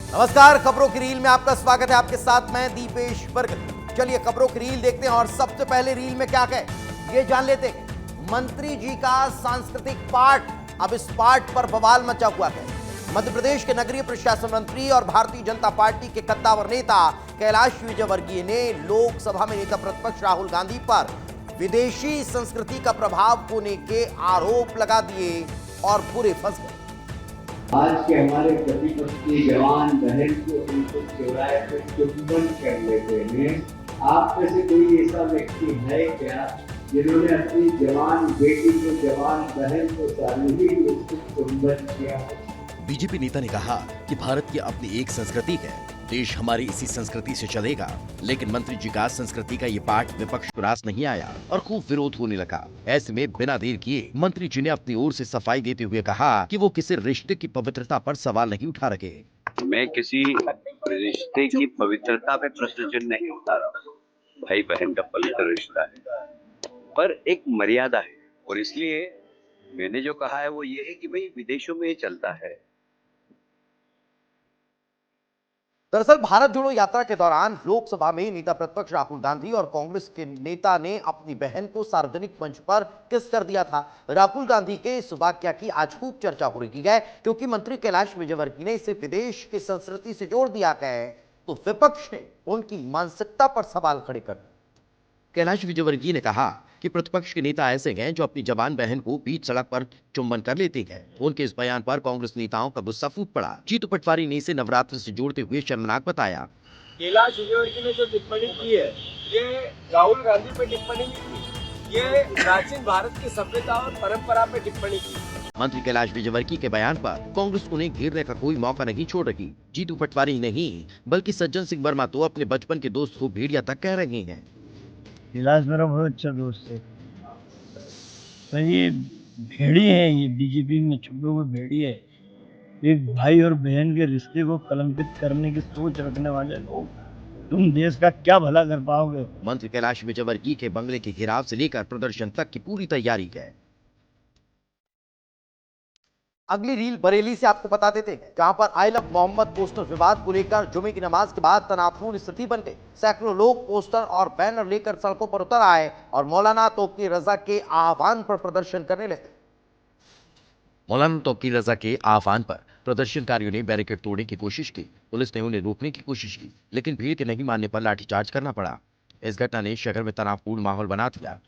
नमस्कार, खबरों की रील में आपका स्वागत है। आपके साथ मैं दीपेश बरगद। चलिए खबरों की रील देखते हैं और सबसे पहले रील में क्या कहे ये जान लेते हैं। मंत्री जी का सांस्कृतिक पाठ, अब इस पाठ पर बवाल मचा हुआ है। मध्य प्रदेश के नगरीय प्रशासन मंत्री और भारतीय जनता पार्टी के कद्दावर नेता कैलाश विजयवर्गीय ने लोकसभा में नेता प्रतिपक्ष राहुल गांधी पर विदेशी संस्कृति का प्रभाव होने के आरोप लगा दिए और पूरे फंस गए। आज के हमारे प्रतिपक्ष की जवान बहन को उनको चौराहे पे चुंबन कर लेते हैं। आप में से कोई ऐसा व्यक्ति है क्या जिन्होंने अपनी जवान बेटी को, जवान बहन को सार्वजनिक रूप से चुंबन किया है? बीजेपी नेता ने कहा कि भारत की अपनी एक संस्कृति है, देश हमारी इसी संस्कृति से चलेगा। लेकिन मंत्री जी का संस्कृति का ये पाठ विपक्ष को रास नहीं आया और खूब विरोध होने लगा। ऐसे में बिना देर किए मंत्री जी ने अपनी ओर से सफाई देते हुए कहा कि वो किसी रिश्ते की पवित्रता पर सवाल नहीं उठा रहे। मैं किसी रिश्ते की पवित्रता पे प्रश्न चिन्ह नहीं उठा रहा। भाई बहन का पवित्र रिश्ता है, पर एक मर्यादा है। और इसलिए मैंने जो कहा है वो ये है कि भाई विदेशों में ये चलता है। दरअसल भारत जोड़ो यात्रा के दौरान लोकसभा में नेता प्रतिपक्ष राहुल गांधी और कांग्रेस के नेता ने अपनी बहन को सार्वजनिक मंच पर किस कर दिया था। राहुल गांधी के इस वाकया की आज खूब चर्चा हो रही है, क्योंकि मंत्री कैलाश विजयवर्गीय ने इसे विदेश की संस्कृति से जोड़ दिया है, तो विपक्ष ने उनकी मानसिकता पर सवाल खड़े कर दिए। कैलाश विजयवर्गीय ने कहा कि प्रतिपक्ष के नेता ऐसे हैं जो अपनी जवान बहन को बीच सड़क पर चुंबन कर लेते हैं। उनके इस बयान पर कांग्रेस नेताओं का गुस्सा फूट पड़ा। जीतू पटवारी ने इसे नवरात्र से जोड़ते हुए शर्मनाक बताया। कैलाश विजयवर्गीय ने जो टिप्पणी की है, ये राहुल गांधी पे टिप्पणी नहीं की, ये प्राचीन भारत की सभ्यता और परंपरा पे टिप्पणी की। मंत्री कैलाश विजयवर्गीय के बयान पर कांग्रेस उन्हें घेरने का कोई मौका नहीं छोड़ रही। जीतू पटवारी नहीं बल्कि सज्जन सिंह वर्मा तो अपने बचपन के दोस्त को भेड़िया तक कह रहे हैं। कैलाश मेरा बहुत अच्छा दोस्त है, पर ये भेड़ी है, ये बीजेपी में छुपे हुए भेड़ी है। एक भाई और बहन के रिश्ते को कलंकित करने की सोच रखने वाले लोग, तुम देश का क्या भला कर पाओगे? मंत्री कैलाश विजयवर्गीय के बंगले के घेराव से लेकर प्रदर्शन तक की पूरी तैयारी है। अगली रील बरेली से आपको बता देते हैं, जहां पर आई लव मोहम्मद पोस्टर विवाद को लेकर जुमे की नमाज के बाद तनावपूर्ण स्थिति बन गई। सैकड़ों लोग पोस्टर और बैनर लेकर सड़कों पर उतर आए और मौलाना तौकीर रजा के आह्वान पर प्रदर्शन करने लगे। मौलाना तौकीर रजा के आह्वान पर प्रदर्शनकारियों ने बैरिकेड तोड़ने की कोशिश की। पुलिस ने उन्हें रोकने की कोशिश की, लेकिन भीड़ के नहीं मानने पर लाठीचार्ज करना पड़ा। इस घटना ने शहर में तनावपूर्ण माहौल बना दिया।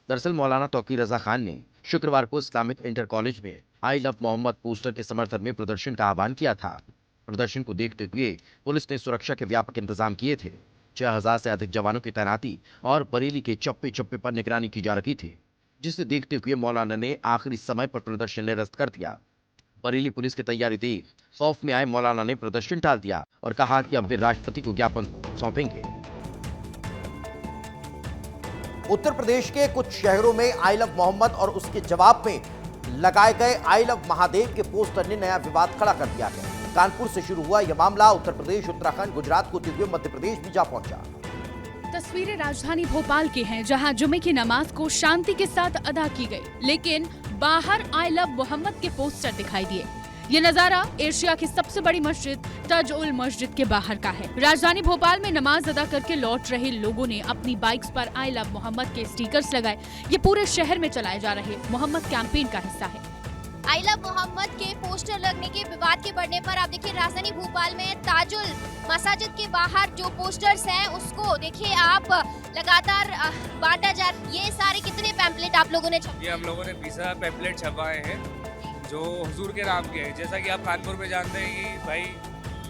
दरअसल मौलाना तौकीर रजा खान ने शुक्रवार को इस्लामिक इंटर कॉलेज में आई लव मोहम्मद पोस्टर के समर्थन में प्रदर्शन का आह्वान किया था। प्रदर्शन को देखते हुए पुलिस ने सुरक्षा के व्यापक इंतजाम किए थे। 6000 से अधिक जवानों की तैनाती और बरेली के चप्पे चप्पे पर निगरानी की जा रही थी, जिसे देखते हुए मौलाना ने आखिरी समय पर प्रदर्शन निरस्त कर दिया। बरेली पुलिस की तैयारी देख खौफ में आए मौलाना ने प्रदर्शन टाल दिया और कहा कि अब वे राष्ट्रपति को ज्ञापन सौंपेंगे। उत्तर प्रदेश के कुछ शहरों में आई लव मोहम्मद और उसके जवाब में लगाए गए आई लव महादेव के पोस्टर ने नया विवाद खड़ा कर दिया है। कानपुर से शुरू हुआ यह मामला उत्तर प्रदेश, उत्तराखंड, गुजरात को होते हुए मध्य प्रदेश भी जा पहुंचा। तस्वीरें राजधानी भोपाल की हैं, जहां जुमे की नमाज को शांति के साथ अदा की गई, लेकिन बाहर आई लव मोहम्मद के पोस्टर दिखाई दिए। ये नजारा एशिया की सबसे बड़ी मस्जिद तज उल मस्जिद के बाहर का है। राजधानी भोपाल में नमाज अदा करके लौट रहे लोगों ने अपनी बाइक्स पर आई लव मोहम्मद के स्टिकर्स लगाए। ये पूरे शहर में चलाए जा रहे मोहम्मद कैंपेन का हिस्सा है। आई लव मोहम्मद के पोस्टर लगने के विवाद के बढ़ने पर आप देखिए राजधानी भोपाल में ताजुल मस्जिद के बाहर जो पोस्टर्स हैं उसको देखिए आप लगातार बांटा जा। ये सारे कितने पैम्पलेट आप लोगों ने छापे? ये हम लोगों ने 20 पैम्पलेट छपवाए हैं जो हुजूर के नाम के हैं। जैसा कि आप कानपुर में जानते हैं कि भाई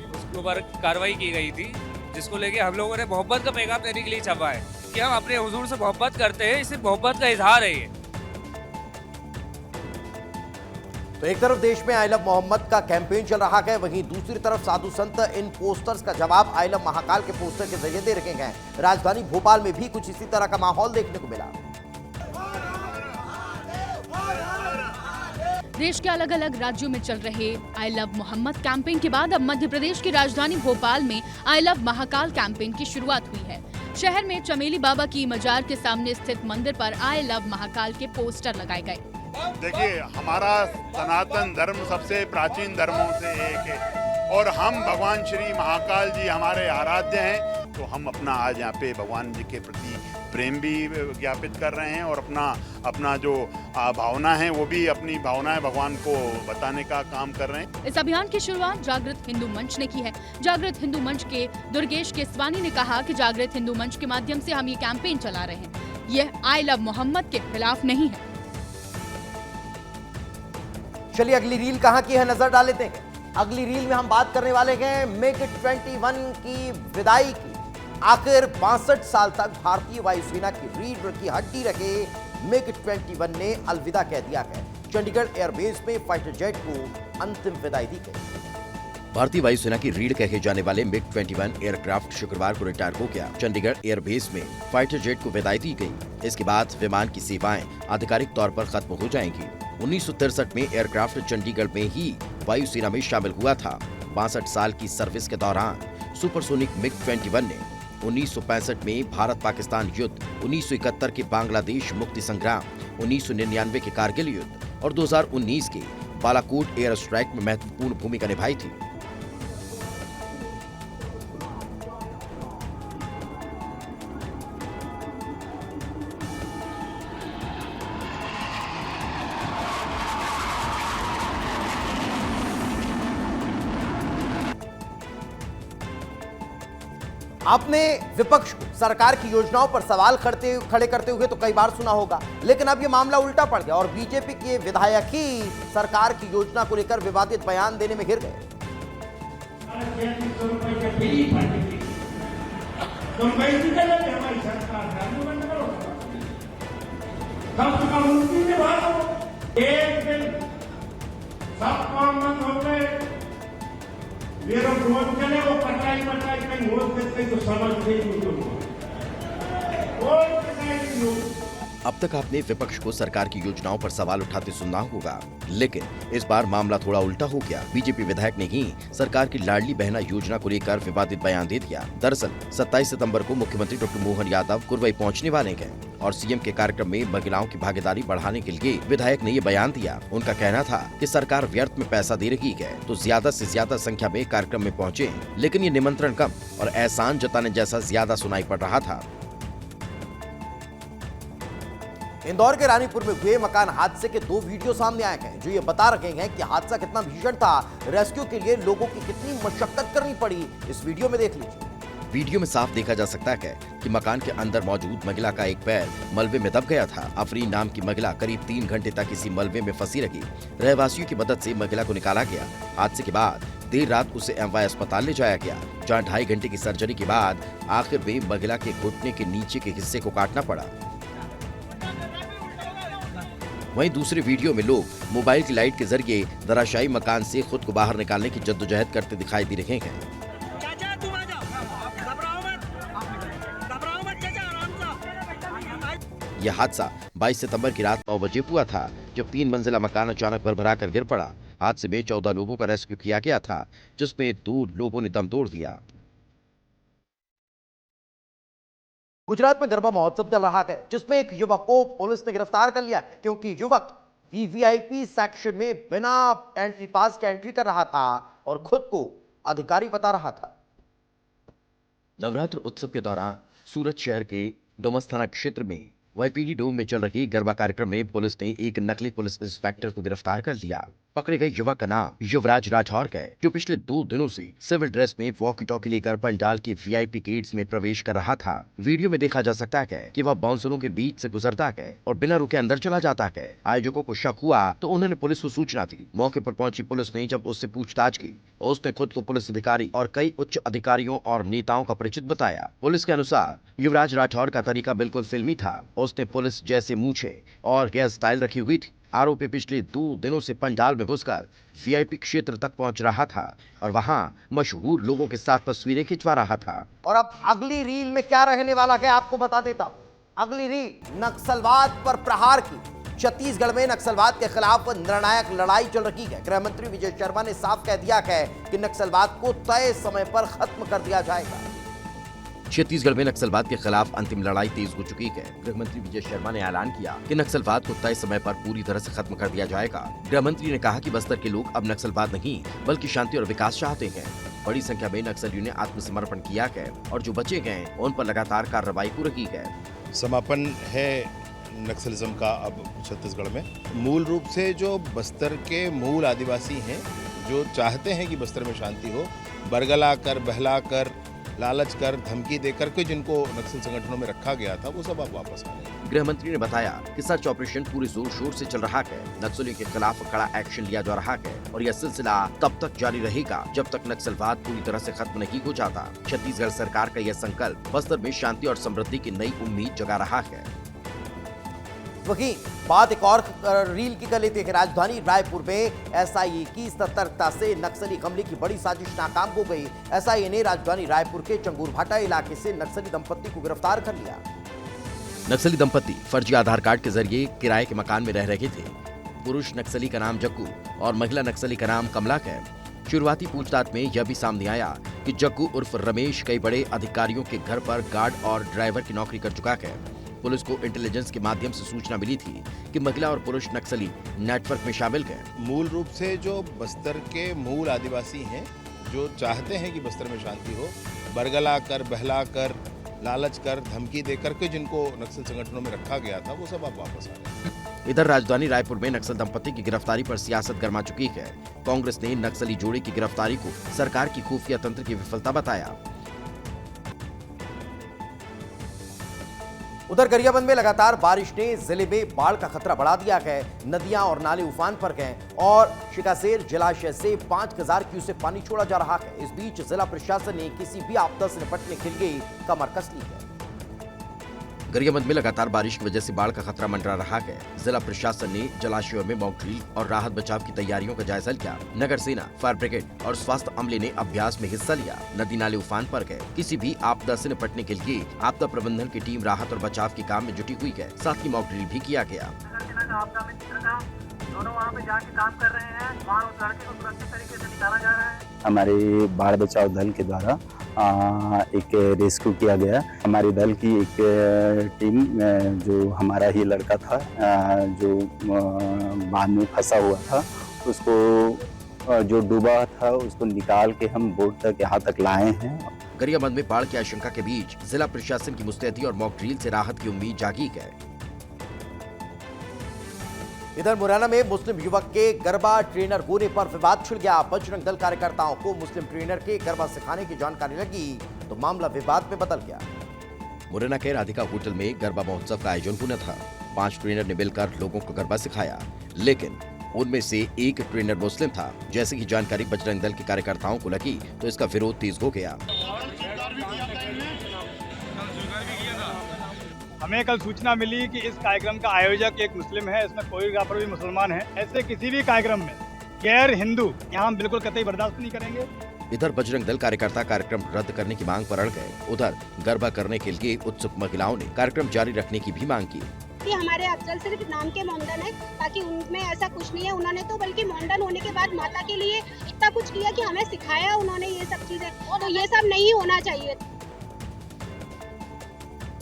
उसके ऊपर कार्रवाई की गई थी, जिसको लेके हम लोगों ने मोहब्बत का पैगाम देने के लिए छपा है कि हम अपने हुजूर से मोहब्बत करते हैं। इससे मोहब्बत का इजहार है ये। तो एक तरफ देश में आई लव मोहम्मद का कैंपेन चल रहा है, वहीं दूसरी तरफ साधु संत इन पोस्टर्स का जवाब आई लव महाकाल के पोस्टर के जरिए दे रहे हैं। राजधानी भोपाल में भी कुछ इसी तरह का माहौल देखने को मिला। देश के अलग अलग राज्यों में चल रहे आई लव मोहम्मद कैंपेन के बाद अब मध्य प्रदेश की राजधानी भोपाल में आई लव महाकाल कैंपेन की शुरुआत हुई है। शहर में चमेली बाबा की मजार के सामने स्थित मंदिर पर आई लव महाकाल के पोस्टर लगाए गए। देखिए, हमारा सनातन धर्म सबसे प्राचीन धर्मों से एक है और हम भगवान श्री महाकाल जी हमारे आराध्य हैं, तो हम अपना आज यहाँ पे भगवान जी के प्रति प्रेम भी ज्ञापित कर रहे हैं और अपना जो भावना है वो भी अपनी भावनाएं भगवान को बताने का काम कर रहे हैं। इस अभियान की शुरुआत जागृत हिंदू मंच ने की है। जागृत हिंदू मंच के दुर्गेश केसवानी ने कहा कि जागृत हिंदू मंच के माध्यम से हम ये कैंपेन चला रहे हैं, यह आई लव मोहम्मद के खिलाफ नहीं है। चलिए अगली रील कहां की है नजर डाल लेते हैं। अगली रील में हम बात करने वाले हैं मिग 21 की विदाई की। आखिर 62 साल तक भारतीय वायुसेना की रीढ़ की हड्डी रखे मिग 21 ने अलविदा कह दिया है। चंडीगढ़ एयरबेस में फाइटर जेट को अंतिम विदाई दी गई। भारतीय वायुसेना की रीढ़ कहे जाने वाले मिग 21 एयरक्राफ्ट शुक्रवार को रिटायर हो गया। चंडीगढ़ एयरबेस में फाइटर जेट को विदाई दी गई। इसके बाद विमान की सेवाएं आधिकारिक तौर पर खत्म हो जाएंगी। 1963 में एयरक्राफ्ट चंडीगढ़ में ही वायुसेना में शामिल हुआ था। 62 साल की सर्विस के दौरान सुपरसोनिक मिग 21 ने 1965 में भारत पाकिस्तान युद्ध, 1971 के बांग्लादेश मुक्ति संग्राम, 1999 के कारगिल युद्ध और 2019 के बालाकोट एयर स्ट्राइक में महत्वपूर्ण भूमिका निभाई थी। आपने विपक्ष को सरकार की योजनाओं पर सवाल खड़े करते हुए तो कई बार सुना होगा, लेकिन अब ये मामला उल्टा पड़ गया और बीजेपी के विधायक ही सरकार की योजना को लेकर विवादित बयान देने में घिर गए। अब तक आपने विपक्ष को सरकार की योजनाओं पर सवाल उठाते सुनना होगा, लेकिन इस बार मामला थोड़ा उल्टा हो गया। बीजेपी विधायक ने ही सरकार की लाडली बहना योजना को लेकर विवादित बयान दे दिया। दरअसल 27 सितंबर को मुख्यमंत्री डॉक्टर मोहन यादव कुरवई पहुंचने वाले हैं और सीएम के कार्यक्रम में महिलाओं की भागीदारी बढ़ाने के लिए विधायक ने ये बयान दिया। उनका कहना था कि सरकार व्यर्थ में पैसा दे रही है तो ज्यादा से ज्यादा संख्या में कार्यक्रम में पहुँचे, लेकिन ये निमंत्रण कम और एहसान जताने जैसा ज्यादा सुनाई पड़ रहा था। इंदौर के रानीपुर में हुए मकान हादसे के 2 वीडियो सामने आए हैं जो ये बता रहे हैं कि हादसा कितना भीषण था, रेस्क्यू के लिए लोगों की कितनी मशक्कत करनी पड़ी। इस वीडियो में देख लीजिए। वीडियो में साफ देखा जा सकता है कि मकान के अंदर मौजूद महिला का एक पैर मलबे में दब गया था। अफरीन नाम की महिला करीब 3 घंटे तक इसी मलबे में फंसी रही। रहवासियों की मदद से महिला को निकाला गया। हादसे के बाद देर रात उसे एमवाई अस्पताल ले जाया गया, जहाँ 2.5 घंटे की सर्जरी के बाद आखिर में महिला के घुटने के नीचे के हिस्से को काटना पड़ा। वहीं दूसरे वीडियो में लोग मोबाइल की लाइट के जरिए धराशायी मकान से खुद को बाहर निकालने की जद्दोजहद करते दिखाई दे रहे हैं। यह हादसा 22 सितंबर की रात 9 बजे हुआ था, जब 3 मंजिला मकान अचानक भरभरा कर गिर पड़ा। हादसे में 14 लोगों का रेस्क्यू किया गया था, जिसमें 2 लोगों ने दम तोड़ दिया। गुजरात में गरबा महोत्सव चल रहा है, जिसमें एक युवक को पुलिस ने गिरफ्तार कर लिया क्योंकि युवक वीवीआईपी सेक्शन में बिना एंट्री पास के एंट्री कर रहा था और खुद को अधिकारी बता रहा था। नवरात्र उत्सव के दौरान सूरत शहर के डोमस थाना क्षेत्र में वाईपीडी डोम में चल रही गरबा कार्यक्रम में पुलिस ने एक नकली पुलिस इंस्पेक्टर को गिरफ्तार कर लिया। पकड़े गए युवक का नाम युवराज राठौर है, जो पिछले 2 दिनों से सिविल ड्रेस में वॉकी टॉकी लेकर पंडाल के वीआईपी गेट्स में प्रवेश कर रहा था। वीडियो में देखा जा सकता है कि वह बाउंसरों के बीच से गुजरता है और बिना रुके अंदर चला जाता है। आयोजकों को शक हुआ तो उन्होंने पुलिस को सूचना दी। मौके पर पहुंची पुलिस ने जब उससे पूछताछ की, उसने खुद को पुलिस अधिकारी और कई उच्च अधिकारियों और नेताओं का परिचित बताया। पुलिस के अनुसार युवराज राठौर का तरीका बिल्कुल फिल्मी था। उसने पुलिस जैसे मूछे और हेयर स्टाइल रखी हुई थी। आरोपी पिछले 2 दिनों से पंडाल में घुसकर वीआईपी क्षेत्र तक पहुंच रहा था और वहां मशहूर लोगों के साथ तस्वीरें खिंचवा रहा था। और अब अगली रील में क्या रहने वाला है आपको बता देता हूं। अगली रील नक्सलवाद पर प्रहार की। छत्तीसगढ़ में नक्सलवाद के खिलाफ निर्णायक लड़ाई चल रही है। गृह मंत्री विजय शर्मा ने साफ कह दिया है कि नक्सलवाद को तय समय पर खत्म कर दिया जाएगा। छत्तीसगढ़ में नक्सलवाद के खिलाफ अंतिम लड़ाई तेज हो चुकी है। गृह मंत्री विजय शर्मा ने ऐलान किया कि नक्सलवाद को तय समय पर पूरी तरह से खत्म कर दिया जाएगा। गृह मंत्री ने कहा कि बस्तर के लोग अब नक्सलवाद नहीं बल्कि शांति और विकास चाहते हैं। बड़ी संख्या में नक्सलियों ने आत्मसमर्पण किया है और जो बचे गए उन पर लगातार कार्रवाई हो रही है। समापन है नक्सलिज्म का अब छत्तीसगढ़ में। मूल रूप से जो बस्तर के मूल आदिवासी हैं, जो चाहते हैं कि बस्तर में शांति हो, बरगला कर, बहला कर, लालच कर, धमकी देकर के जिनको नक्सल संगठनों में रखा गया था, वो सब अब वापस आ रहे हैं। गृह मंत्री ने बताया कि सर्च ऑपरेशन पूरे जोर शोर से चल रहा है। नक्सलियों के खिलाफ कड़ा एक्शन लिया जा रहा है और यह सिलसिला तब तक जारी रहेगा जब तक नक्सलवाद पूरी तरह से खत्म नहीं हो जाता। छत्तीसगढ़ सरकार का यह संकल्प बस्तर में शांति और समृद्धि की नई उम्मीद जगा रहा है। वहीं बात एक और रील की कर लेते हैं। राजधानी रायपुर में एसआईए की सतर्कता से नक्सली हमले की बड़ी साजिश नाकाम हो गई। एसआईए ने राजधानी रायपुर के चंगुरभाटा इलाके से नक्सली दंपत्ति को गिरफ्तार कर लिया। नक्सली दंपत्ति फर्जी आधार कार्ड के जरिए किराए के मकान में रह रहे थे। पुरुष नक्सली का नाम जग्गू और महिला नक्सली का नाम कमला है। शुरुआती पूछताछ में यह भी सामने आया कि जग्गू उर्फ रमेश कई बड़े अधिकारियों के घर पर गार्ड और ड्राइवर की नौकरी कर चुका है। पुलिस को इंटेलिजेंस के माध्यम से सूचना मिली थी कि महिला और पुरुष नक्सली नेटवर्क में शामिल हैं। मूल रूप से जो बस्तर के मूल आदिवासी हैं, जो चाहते हैं कि बस्तर में शांति हो, बरगला कर, बहला कर, लालच कर, धमकी देकर के जिनको नक्सल संगठनों में रखा गया था, वो सब अब वापस आ रहे हैं। इधर राजधानी रायपुर में नक्सल दंपत्ति की गिरफ्तारी पर सियासत गर्मा चुकी है। कांग्रेस ने नक्सली जोड़े की गिरफ्तारी को सरकार की खुफिया तंत्र की विफलता बताया। उधर गरियाबंद में लगातार बारिश ने जिले में बाढ़ का खतरा बढ़ा दिया है। नदियां और नाले उफान पर गए और शिकासेर जलाशय से 5000 क्यूसेक पानी छोड़ा जा रहा है। इस बीच जिला प्रशासन ने किसी भी आपदा से निपटने के लिए कमर कस ली है। गरियाबंद में लगातार बारिश की वजह से बाढ़ का खतरा मंडरा रहा है। जिला प्रशासन ने जलाशयों में मॉक ड्रिल और राहत बचाव की तैयारियों का जायजा लिया। नगर सेना, फायर ब्रिगेड और स्वास्थ्य अमले ने अभ्यास में हिस्सा लिया। नदी नाले उफान पर गए। किसी भी आपदा से निपटने के लिए आपदा प्रबंधन की टीम राहत और बचाव के काम में जुटी हुई है। साथ ही मॉक ड्रिल भी किया गया। दोनों वहाँ पे जाके काम कर रहे हैं। वहाँ उस लड़के को सुरक्षित तरीके से निकाला जा रहा है। हमारे बाढ़ बचाव दल के द्वारा एक रेस्क्यू किया गया। हमारी दल की एक टीम, जो हमारा ही लड़का था जो बांध में फंसा हुआ था, उसको जो डूबा था उसको निकाल के हम बोट तक यहाँ तक लाए हैं। गरियाबंद में बाढ़ की आशंका के बीच जिला प्रशासन की मुस्तैदी और मॉक ड्रिल से राहत की उम्मीद जागी है। इधर मुरैना में मुस्लिम युवक के गरबा ट्रेनर होने पर विवाद छिड़ गया। बजरंग दल कार्यकर्ताओं को मुस्लिम ट्रेनर के गरबा सिखाने की जानकारी लगी तो मामला विवाद में बदल गया। मुरैना के राधिका होटल में गरबा महोत्सव का आयोजन होना था। 5 ट्रेनर ने मिलकर लोगों को गरबा सिखाया, लेकिन उनमें से एक ट्रेनर मुस्लिम था। जैसे ही जानकारी बजरंग दल के कार्यकर्ताओं को लगी तो इसका विरोध तेज हो गया। हमें कल सूचना मिली कि इस कार्यक्रम का आयोजक एक मुस्लिम है, इसमें कोरियोग्राफर भी मुसलमान है। ऐसे किसी भी कार्यक्रम में गैर हिंदू यहाँ हम बिल्कुल कतई बर्दाश्त नहीं करेंगे। इधर बजरंग दल कार्यकर्ता कार्यक्रम रद्द करने की मांग पर अड़ गए। उधर गरबा करने के लिए उत्सुक महिलाओं ने कार्यक्रम जारी रखने की भी मांग की। कि हमारे अफजल सिर्फ नाम के मोमडन है, ताकि उनमें ऐसा कुछ नहीं है। उन्होंने तो बल्कि मोमडन होने के बाद माता के लिए इतना कुछ किया कि हमें सिखाया उन्होंने ये सब चीजें, तो ये सब नहीं होना चाहिए।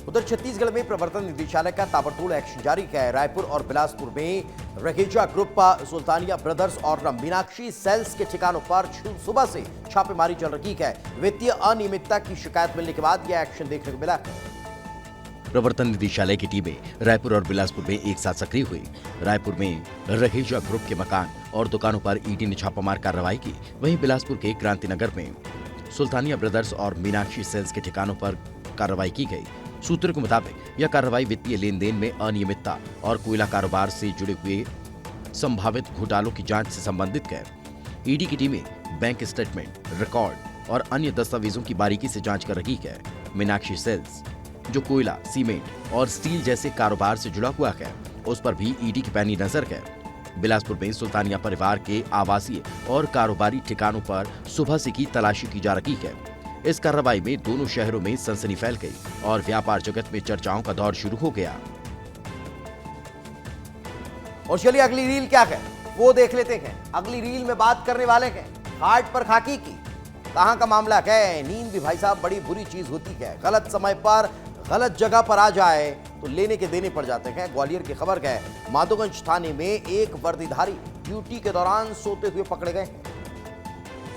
उधर छत्तीसगढ़ में प्रवर्तन निदेशालय का ताबड़तोड़ एक्शन जारी है। रायपुर और बिलासपुर में रहेजा ग्रुप, सुल्तानिया ब्रदर्स और मीनाक्षी सेल्स के ठिकानों पर सुबह से छापेमारी चल रही है। वित्तीय अनियमितता की शिकायत मिलने के बाद यह एक्शन देखने को मिला है। प्रवर्तन निदेशालय की टीमें रायपुर और बिलासपुर में एक साथ सक्रिय हुई। रायपुर में रहेजा ग्रुप के मकान और दुकानों पर ईडी ने छापामार कार्रवाई की। वहीं बिलासपुर के क्रांतिनगर में सुल्तानिया ब्रदर्स और मीनाक्षी सेल्स के ठिकानों पर कार्रवाई की गई। सूत्रों के मुताबिक यह कार्रवाई वित्तीय लेन देन में अनियमितता और कोयला कारोबार से जुड़े हुए संभावित घोटालों की जांच से संबंधित है। ईडी की टीमें बैंक स्टेटमेंट, रिकॉर्ड और अन्य दस्तावेजों की बारीकी से जांच कर रही है। मीनाक्षी सेल्स, जो कोयला, सीमेंट और स्टील जैसे कारोबार से जुड़ा हुआ है, उस पर भी ईडी की पैनी नजर है। बिलासपुर में सुल्तानिया परिवार के आवासीय और कारोबारी ठिकानों पर सुबह से की तलाशी की जा रही है। इस कार्रवाई में दोनों शहरों में सनसनी फैल गई और व्यापार जगत में चर्चाओं का दौर शुरू हो गया। और चलिए अगली रील क्या है वो देख लेते हैं। अगली रील में बात करने वाले हैं हाट पर खाकी की। कहां का मामला है? नींद भी भाई साहब बड़ी बुरी चीज होती है। गलत समय पर गलत जगह पर आ जाए तो लेने के देने पड़ जाते हैं। ग्वालियर की खबर है, माधोगंज थाने में एक वर्दीधारी ड्यूटी के दौरान सोते हुए पकड़े गए।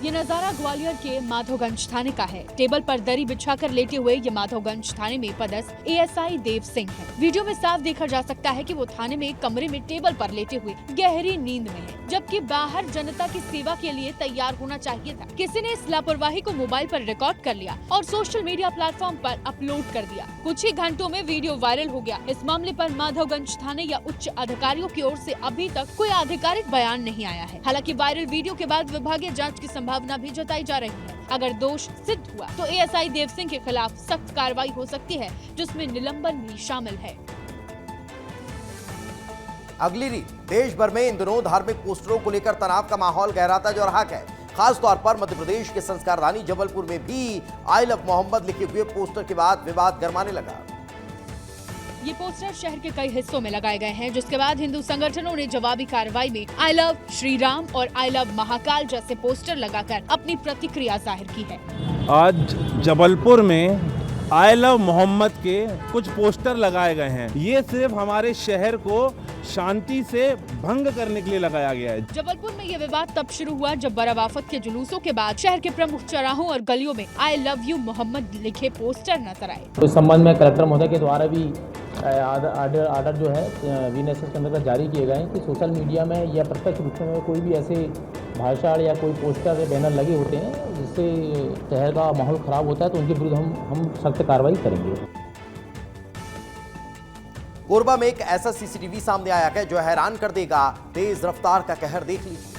ये नजारा ग्वालियर के माधोगंज थाने का है। टेबल पर दरी बिछाकर लेटे हुए ये माधोगंज थाने में पदस्थ एएसआई देव सिंह है। वीडियो में साफ देखा जा सकता है कि वो थाने में एक कमरे में टेबल पर लेटे हुए गहरी नींद में है, जबकि बाहर जनता की सेवा के लिए तैयार होना चाहिए था। किसी ने इस लापरवाही को मोबाइल पर रिकॉर्ड कर लिया और सोशल मीडिया प्लेटफॉर्म पर अपलोड कर दिया। कुछ ही घंटों में वीडियो वायरल हो गया। इस मामले पर माधोगंज थाने या उच्च अधिकारियों की ओर से अभी तक कोई आधिकारिक बयान नहीं आया है। हालांकि वायरल वीडियो के बाद विभागीय जांच की संभावना भी जताई जा रही है। अगर दोष सिद्ध हुआ तो एएसआई देव सिंह के खिलाफ सख्त कार्रवाई हो सकती है, जिसमें निलंबन भी शामिल है। अगली रील, देश भर में इन दिनों धार्मिक पोस्टरों को लेकर तनाव का माहौल गहराता जा रहा है। खास तौर पर मध्य प्रदेश के संस्कार रानी जबलपुर में भी आई लव मोहम्मद लिखे हुए पोस्टर के बाद विवाद गरमाने लगा। ये पोस्टर शहर के कई हिस्सों में लगाए गए हैं, जिसके बाद हिंदू संगठनों ने जवाबी कार्रवाई में आई लव श्री राम और आई लव महाकाल जैसे पोस्टर लगाकर अपनी प्रतिक्रिया जाहिर की है। आज जबलपुर में आई लव मोहम्मद के कुछ पोस्टर लगाए गए हैं। ये सिर्फ हमारे शहर को शांति से भंग करने के लिए लगाया गया है। जबलपुर में ये विवाद तब शुरू हुआ जब बरावाफत के जुलूसों के बाद शहर के प्रमुख चौराहों और गलियों में आई लव यू मोहम्मद लिखे पोस्टर नजर आए। तो इस संबंध में कलेक्टर महोदय के द्वारा भी आर्डर जो है वीएनएसएस के अंतर्गत जारी किए गए हैं कि सोशल मीडिया में या प्रत्यक्ष रूप में कोई भी ऐसे भाषण या कोई पोस्टर या बैनर लगे होते हैं जिससे शहर का माहौल खराब होता है, तो उनके विरुद्ध हम सख्त कार्रवाई करेंगे। कोरबा में एक ऐसा सीसीटीवी सामने आया है जो हैरान कर देगा। तेज रफ्तार का कहर देख लीजिए।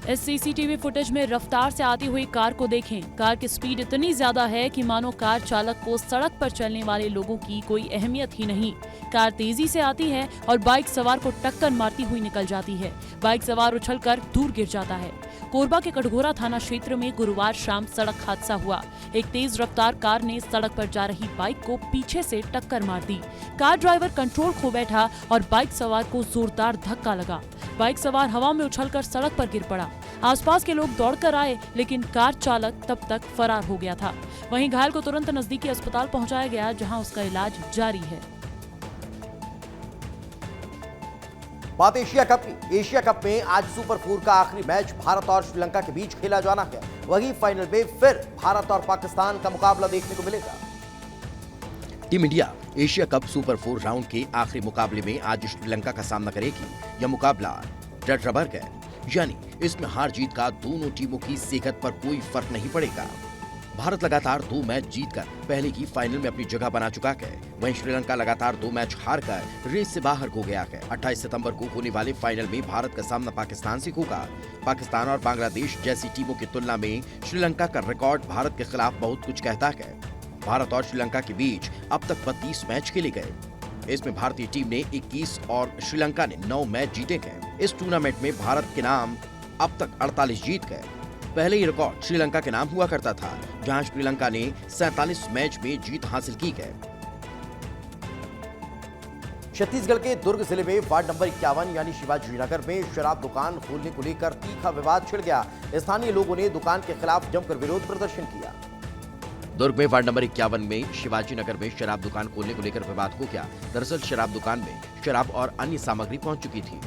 इस सीसीटीवी फुटेज में रफ्तार से आती हुई कार को देखें। कार की स्पीड इतनी ज्यादा है कि मानो कार चालक को सड़क पर चलने वाले लोगों की कोई अहमियत ही नहीं। कार तेजी से आती है और बाइक सवार को टक्कर मारती हुई निकल जाती है। बाइक सवार उछलकर दूर गिर जाता है। कोरबा के कटघोरा थाना क्षेत्र में गुरुवार शाम सड़क हादसा हुआ। एक तेज रफ्तार कार ने सड़क पर जा रही बाइक को पीछे से टक्कर मार दी। कार ड्राइवर कंट्रोल खो बैठा और बाइक सवार को जोरदार धक्का लगा। बाइक सवार हवा में उछलकर सड़क पर गिर पड़ा। आसपास के लोग दौड़कर आए, लेकिन कार चालक तब तक फरार हो गया था। वहीं घायल को तुरंत नजदीकी अस्पताल पहुंचाया गया, जहां उसका इलाज जारी है। बात एशिया कप की। एशिया कप में आज सुपर 4 का आखिरी मैच भारत और श्रीलंका के बीच खेला जाना है। वहीं फाइनल में फिर भारत और पाकिस्तान का मुकाबला देखने को मिलेगा। Team India Asia cup super 4 round के आखिरी मुकाबले में आज श्रीलंका का सामना करेगी। यह मुकाबला डेड रबर है, यानी इसमें हार जीत का दोनों टीमों की सेहत पर कोई फर्क नहीं पड़ेगा। भारत लगातार 2 मैच जीतकर पहले ही फाइनल में अपनी जगह बना चुका है। वहीं श्रीलंका लगातार 2 मैच हारकर रेस से बाहर हो गया है। 28 सितंबर को होने वाले फाइनल में भारत का सामना पाकिस्तान से होगा। पाकिस्तान और बांग्लादेश जैसी टीमों की तुलना में श्रीलंका का रिकॉर्ड भारत के खिलाफ बहुत कुछ कहता है। भारत और श्रीलंका के बीच अब तक 32 मैच खेले गए। इसमें भारतीय टीम ने 21 और श्रीलंका ने 9 मैच जीते हैं। इस टूर्नामेंट में भारत के नाम अब तक 48 जीत गए। पहले ही रिकॉर्ड श्रीलंका के नाम हुआ करता था, जहां श्रीलंका ने 47 मैच में जीत हासिल की है। छत्तीसगढ़ के दुर्ग जिले में वार्ड नंबर 51 यानी शिवाजी नगर में शराब दुकान खोलने को लेकर तीखा विवाद छिड़ गया। स्थानीय लोगों ने दुकान के खिलाफ जमकर विरोध प्रदर्शन किया। दुर्ग में वार्ड नंबर 51 में शिवाजी नगर में शराब दुकान खोलने को लेकर विवाद हो गया। दरअसल शराब दुकान में शराब और अन्य सामग्री पहुंच चुकी थी,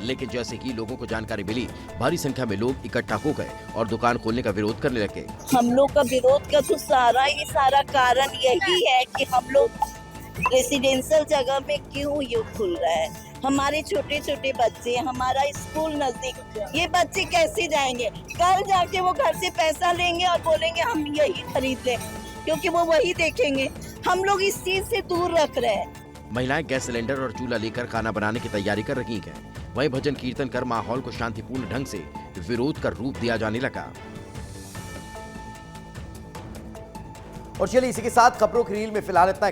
लेकिन जैसे ही लोगों को जानकारी मिली, भारी संख्या में लोग इकट्ठा हो गए और दुकान खोलने का विरोध करने लगे। हम लोग का विरोध का तो सारा कारण यही है कि हम लोग रेसिडेंशियल जगह में क्यों ये खुल रहा है। हमारे छोटे छोटे बच्चे, हमारा स्कूल नजदीक, ये बच्चे कैसे जाएंगे? कल जाके वो घर से पैसा लेंगे और बोलेंगे हम यही खरीद लें, क्योंकि वो वही देखेंगे। हम लोग इस चीज से दूर रख रहे हैं। महिलाएं गैस सिलेंडर और चूल्हा लेकर खाना बनाने की तैयारी कर रही हैं। वहीं भजन कीर्तन कर माहौल को शांतिपूर्ण ढंग से विरोध का रूप दिया जाने लगा। और चलिए इसी के साथ खबरों की रील में फिलहाल इतना।